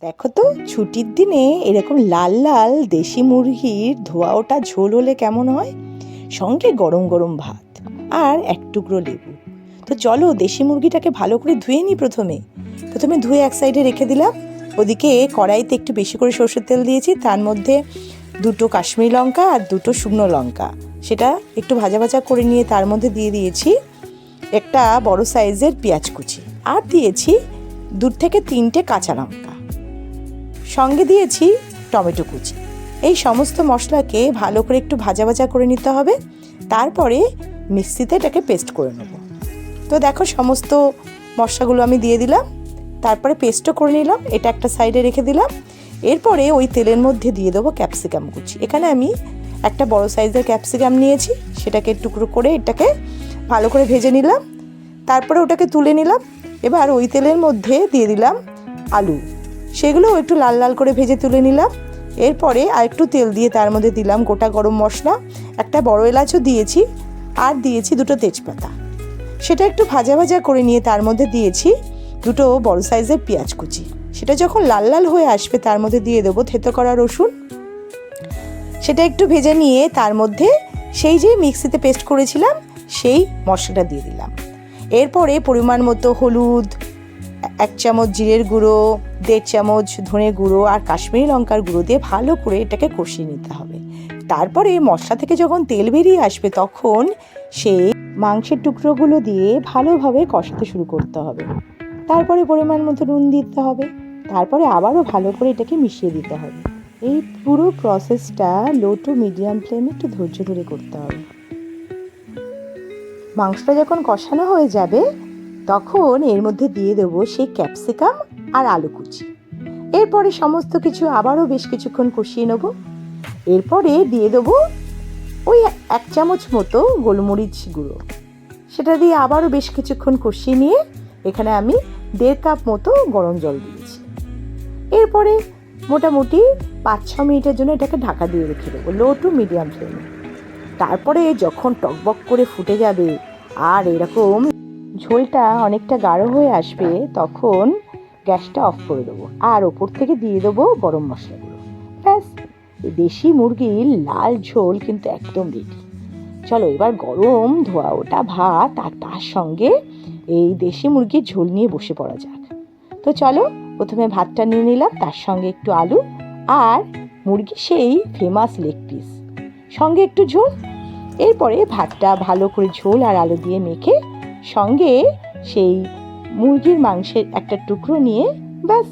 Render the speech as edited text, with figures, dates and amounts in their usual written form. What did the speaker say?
দেখো তো ছুটির দিনে এরকম লাল লাল দেশি মুরগির ধোয়া ওটা ঝোল হলে কেমন হয়, সঙ্গে গরম গরম ভাত আর এক টুকরো লেবু। তো চলো দেশি মুরগিটাকে ভালো করে ধুয়ে নিই। প্রথমে ধুয়ে এক সাইডে রেখে দিলাম। ওদিকে কড়াইতে একটু বেশি করে সরষের তেল দিয়েছি, তার মধ্যে দুটো কাশ্মীরি লঙ্কা আর দুটো শুকনো লঙ্কা, সেটা একটু ভাজা ভাজা করে নিয়ে তার মধ্যে দিয়ে দিয়েছি একটা বড় সাইজের পেঁয়াজ কুচি, আর দিয়েছি 2 থেকে 3টে কাঁচা লঙ্কা, সঙ্গে দিয়েছি টমেটো কুচি। এই সমস্ত মশলাকে ভালো করে একটু ভাজা ভাজা করে নিতে হবে, তারপরে মিক্সিতে এটাকে পেস্ট করে নেব। তো দেখো সমস্ত মশলাগুলো আমি দিয়ে দিলাম, তারপরে পেস্টও করে নিলাম, এটা একটা সাইডে রেখে দিলাম। এরপরে ওই তেলের মধ্যে দিয়ে দেবো ক্যাপসিকাম কুচি। এখানে আমি একটা বড় সাইজের ক্যাপসিকাম নিয়েছি, সেটাকে টুকরো করে এটাকে ভালো করে ভেজে নিলাম, তারপরে ওটাকে তুলে নিলাম। এবার ওই তেলের মধ্যে দিয়ে দিলাম আলু, সেগুলো একটু লাল লাল করে ভেজে তুলে নিলাম। এরপরে আর একটু তেল দিয়ে তার মধ্যে দিলাম গোটা গরম মশলা, একটা বড় এলাচও দিয়েছি, আর দিয়েছি 2টো তেজপাতা। সেটা একটু ভাজা ভাজা করে নিয়ে তার মধ্যে দিয়েছি 2টো বড় সাইজের পেঁয়াজ কুচি। সেটা যখন লাল লাল হয়ে আসবে তার মধ্যে দিয়ে দেবো থেতো করা রসুন। সেটা একটু ভেজে নিয়ে তার মধ্যে সেই যে মিক্সিতে পেস্ট করেছিলাম সেই মশলাটা দিয়ে দিলাম। এরপরে পরিমাণ মতো হলুদ, 1 চামচ জিরের গুঁড়ো, 1.5 চামচ ধনে গুঁড়ো আর কাশ্মীরি লঙ্কার গুঁড়ো দিয়ে ভালো করে এটাকে কষিয়ে নিতে হবে। তারপরে মশলা থেকে যখন তেল বেরিয়ে আসবে তখন সেই মাংসের টুকরোগুলো দিয়ে ভালোভাবে কষাতে শুরু করতে হবে। তারপরে পরিমাণ মতো নুন দিতে হবে, তারপরে আবারও ভালো করে এটাকে মিশিয়ে দিতে হবে। এই পুরো প্রসেসটা লো টু মিডিয়াম ফ্লেমে একটু ধৈর্য ধরে করতে হবে। মাংসটা যখন কষানো হয়ে যাবে তখন এর মধ্যে দিয়ে দেবো সেই ক্যাপসিকাম আর আলু কুচি। এরপরে সমস্ত কিছু আবারও বেশ কিছুক্ষণ কষিয়ে নেব। এরপরে দিয়ে দেবো ওই 1 চামচ মতো গোলমরিচ গুঁড়ো, সেটা দিয়ে আবারও বেশ কিছুক্ষণ কষিয়ে নিয়ে এখানে আমি 1.5 কাপ মতো গরম জল দিয়েছি। এরপরে মোটামুটি 5-6 মিনিটের জন্য এটাকে ঢাকা দিয়ে রেখে দেবো লো টু মিডিয়াম ফ্লেমে। তারপরে যখন টকবক করে ফুটে যাবে আর এরকম ঝোলটা অনেকটা গাঢ় হয়ে আসবে তখন গ্যাসটা অফ করে দেবো, আর ওপর থেকে দিয়ে দেবো গরম মশলাগুলো। ব্যাস, দেশি মুরগির লাল ঝোল কিন্তু একদম রেডি। চলো এবার গরম ধোয়া ওটা ভাত আর তার সঙ্গে এই দেশি মুরগির ঝোল নিয়ে বসে পড়া যাক। তো চলো প্রথমে ভাতটা নিয়ে নিলাম, তার সঙ্গে একটু আলু আর মুরগি সেই ফেমাস লেগ পিস, সঙ্গে একটু ঝোল। এরপরে ভাতটা ভালো করে ঝোল আর আলু দিয়ে মেখে সঙ্গে সেই মুরগির মাংসের একটা টুকরো নিয়ে ব্যাস